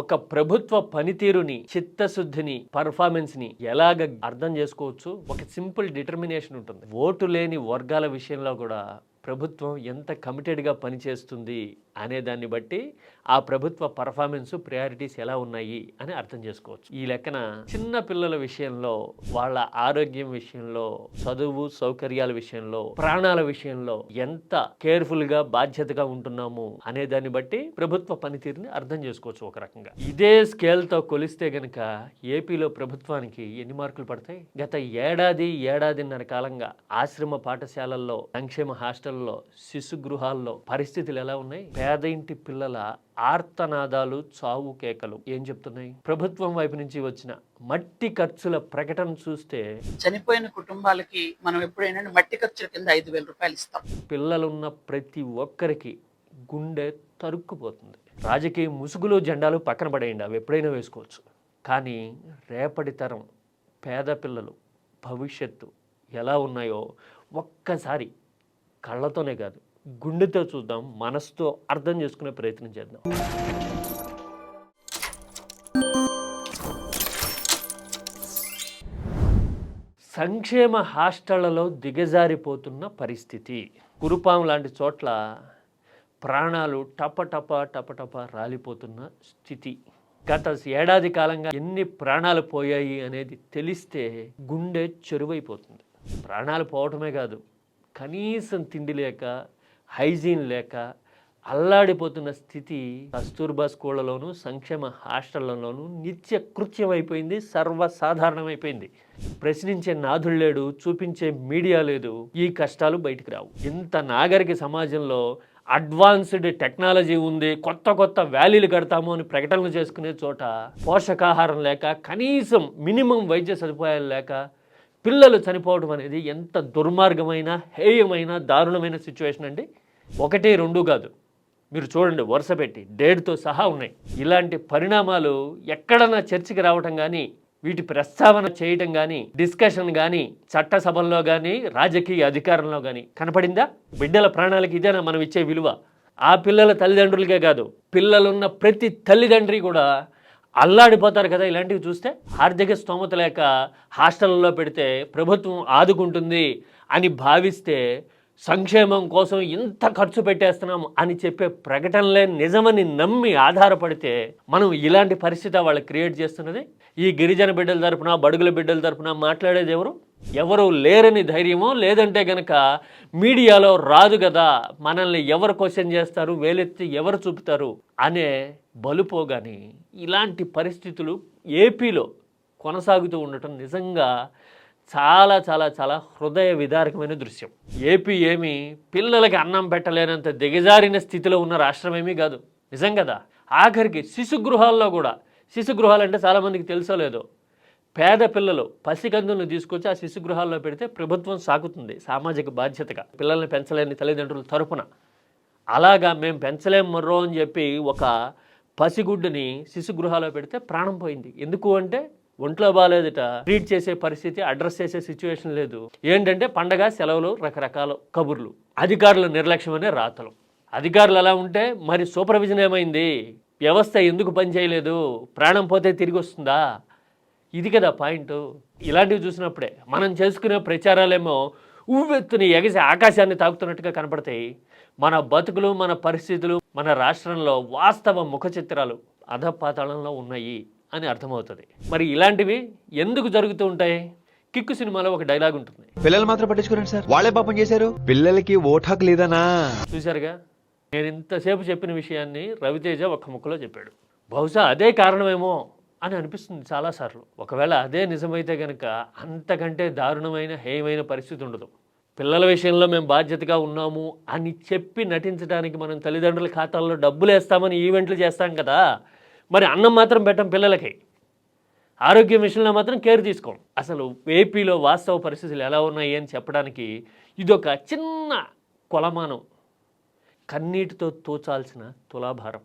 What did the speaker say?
ఒక ప్రభుత్వ పనితీరుని, చిత్తశుద్ధిని, పర్ఫార్మెన్స్ ని ఎలాగ అర్థం చేసుకోవచ్చు? ఒక సింపుల్ డిటర్మినేషన్ ఉంటుంది. ఓటు లేని వర్గాల విషయంలో కూడా ప్రభుత్వం ఎంత కమిటెడ్గా పనిచేస్తుంది అనే దాన్ని బట్టి ఆ ప్రభుత్వ పర్ఫార్మెన్స్, ప్రయారిటీస్ ఎలా ఉన్నాయి అని అర్థం చేసుకోవచ్చు. ఈ లెక్కన చిన్న పిల్లల విషయంలో, వాళ్ళ ఆరోగ్యం విషయంలో, చదువు సౌకర్యాల విషయంలో, ప్రాణాల విషయంలో ఎంత కేర్ఫుల్గా, బాధ్యతగా ఉంటున్నాము అనే దాన్ని బట్టి ప్రభుత్వ పనితీరుని అర్థం చేసుకోవచ్చు. ఒక రకంగా ఇదే స్కేల్తో కొలిస్తే గనక ఏపీలో ప్రభుత్వానికి ఎన్ని మార్కులు పడతాయి? గత ఏడాదిన్నర కాలంగా ఆశ్రమ పాఠశాలల్లో, సంక్షేమ హాస్టల్లో, శిశు గృహాల్లో పరిస్థితులు ఎలా ఉన్నాయి? పేద ఇంటి పిల్లల ఆర్తనాదాలు, చావు కేకలు ఏం చెప్తున్నాయి? ప్రభుత్వం వైపు నుంచి వచ్చిన మట్టి ఖర్చుల ప్రకటన చూస్తే చనిపోయిన కుటుంబాలకి మనం ఎప్పుడైనా మట్టి ఖర్చుల కింద 5,000 రూపాయలు ఇస్తాం. పిల్లలున్న ప్రతి ఒక్కరికి గుండె తరుక్కుపోతుంది. రాజకీయ ముసుగులు, జెండాలు పక్కన పడేయండి, అవి ఎప్పుడైనా వేసుకోవచ్చు. కానీ రేపటి తరం పేద పిల్లలు భవిష్యత్తు ఎలా ఉన్నాయో ఒక్కసారి కళ్ళతోనే కాదు, గుండెతో చూద్దాం, మనసుతో అర్థం చేసుకునే ప్రయత్నం చేద్దాం. సంక్షేమ హాస్టళ్లలో దిగజారిపోతున్న పరిస్థితి. కురుపాం లాంటి చోట్ల ప్రాణాలు టపటప రాలిపోతున్న స్థితి. గత ఏడాది కాలంగా ఎన్ని ప్రాణాలు పోయాయి అనేది తెలిస్తే గుండె చెరువైపోతుంది. ప్రాణాలు పోవటమే కాదు, కనీసం తిండి లేక, హైజీన్ లేక అల్లాడిపోతున్న స్థితి కస్తూర్బా స్కూళ్లలోనూ, సంక్షేమ హాస్టళ్లలోనూ నిత్య కృత్యం అయిపోయింది, సర్వసాధారణమైపోయింది. ప్రశ్నించే నాథుడు లేడు, చూపించే మీడియా లేదు, ఈ కష్టాలు బయటికి రావు. ఇంత నాగరిక సమాజంలో అడ్వాన్స్డ్ టెక్నాలజీ ఉంది, కొత్త వ్యాలీలు కడతాము అని ప్రకటనలు చేసుకునే చోట పోషకాహారం లేక, కనీసం మినిమం వైద్య సదుపాయాలు లేక పిల్లలు చనిపోవడం అనేది ఎంత దుర్మార్గమైన, హేయమైన, దారుణమైన సిచ్యువేషన్ అండి. 1, 2 కాదు, మీరు చూడండి, వరుస పెట్టి డేట్తో సహా ఉన్నాయి. ఇలాంటి పరిణామాలు ఎక్కడన్నా చర్చకి రావటం కానీ, వీటి ప్రస్తావన చేయటం కానీ, డిస్కషన్ కానీ, చట్టసభల్లో కానీ, రాజకీయ అధికారంలో కానీ కనపడిందా? బిడ్డల ప్రాణాలకి ఇదేనా మనం ఇచ్చే విలువ? ఆ పిల్లల తల్లిదండ్రులకే కాదు, పిల్లలున్న ప్రతి తల్లిదండ్రి కూడా అల్లాడిపోతారు కదా ఇలాంటివి చూస్తే. ఆర్థిక స్తోమత లేక హాస్టల్లో పెడితే ప్రభుత్వం ఆదుకుంటుంది అని భావిస్తే, సంక్షేమం కోసం ఇంత ఖర్చు పెట్టేస్తున్నాం అని చెప్పే ప్రకటనలే నిజమని నమ్మి ఆధారపడితే మనం ఇలాంటి పరిస్థితి వాళ్ళకి క్రియేట్ చేస్తున్నది. ఈ గిరిజన బిడ్డల తరపున, బడుగుల బిడ్డల తరపున మాట్లాడేది ఎవరు లేరని ధైర్యమో, లేదంటే గనక మీడియాలో రాదు కదా, మనల్ని ఎవరు క్వశ్చన్ చేస్తారు, వేలెత్తి ఎవరు చూపుతారు అనే బలుపో. కానీ ఇలాంటి పరిస్థితులు ఏపీలో కొనసాగుతూ ఉండటం నిజంగా చాలా చాలా చాలా హృదయ విదారకమైన దృశ్యం. ఏపీ ఏమి పిల్లలకి అన్నం పెట్టలేనంత దిగజారిన స్థితిలో ఉన్న రాష్ట్రం ఏమీ కాదు, నిజం కదా. ఆఖరికి శిశు గృహాల్లో కూడా, శిశు గృహాలంటే చాలామందికి తెలుసో లేదో, పేద పిల్లలు పసికందులను తీసుకొచ్చి ఆ శిశు గృహాల్లో పెడితే ప్రభుత్వం సాగుతుంది సామాజిక బాధ్యతగా, పిల్లల్ని పెంచలేని తల్లిదండ్రుల తరపున. అలాగా మేము పెంచలేం మర్రో అని చెప్పి ఒక పసిగుడ్డుని శిశు గృహాల్లో పెడితే ప్రాణం పోయింది. ఎందుకు అంటే ఒంట్లో బాగాలేదుట, ట్రీట్ చేసే పరిస్థితి, అడ్రస్ చేసే సిచ్యువేషన్ లేదు. ఏంటంటే పండగ, సెలవులు, రకరకాల కబుర్లు, అధికారుల నిర్లక్ష్యమనే రాతలు. అధికారులు అలా ఉంటే మరి సూపర్విజన్ ఏమైంది? వ్యవస్థ ఎందుకు పనిచేయలేదు? ప్రాణం పోతే తిరిగి వస్తుందా? ఇది కదా పాయింట్. ఇలాంటివి చూసినప్పుడే మనం చేసుకునే ప్రచారాలేమో ఉవ్వెత్తుని ఎగసి ఆకాశాన్ని తాకుతున్నట్టుగా కనపడతాయి. మన బతుకులు, మన పరిస్థితులు, మన రాష్ట్రంలో వాస్తవ ముఖ చిత్రాలు అధపాతాళంలో ఉన్నాయి అని అర్థమవుతుంది. మరి ఇలాంటివి ఎందుకు జరుగుతూ ఉంటాయి? కిక్కు సినిమాలో ఒక డైలాగ్ ఉంటుంది, పిల్లలు మాత్రం పట్టించుకోరండి సార్, వాళ్ళే పాపం చేశారు, పిల్లలకి ఓటు హక్కు లేదనా. చూశారుగా, నేను ఇంతసేపు చెప్పిన విషయాన్ని రవితేజ ఒక్క ముక్కలో చెప్పాడు. బహుశా అదే కారణమేమో అని అనిపిస్తుంది చాలాసార్లు. ఒకవేళ అదే నిజమైతే కనుక అంతకంటే దారుణమైన, హేయమైన పరిస్థితి ఉండదు. పిల్లల విషయంలో మేము బాధ్యతగా ఉన్నాము అని చెప్పి నటించడానికి మనం తల్లిదండ్రుల ఖాతాల్లో డబ్బులు వేస్తామని ఈవెంట్లు చేస్తాం కదా, మరి అన్నం మాత్రం పెట్టం పిల్లలకి. ఆరోగ్యం విషయంలో మాత్రం కేర్ తీసుకోం. అసలు ఏపీలో వాస్తవ పరిస్థితులు ఎలా ఉన్నాయి అని చెప్పడానికి ఇదొక చిన్న కొలమానం, కన్నీటితో తూచాల్సిన తులాభారం.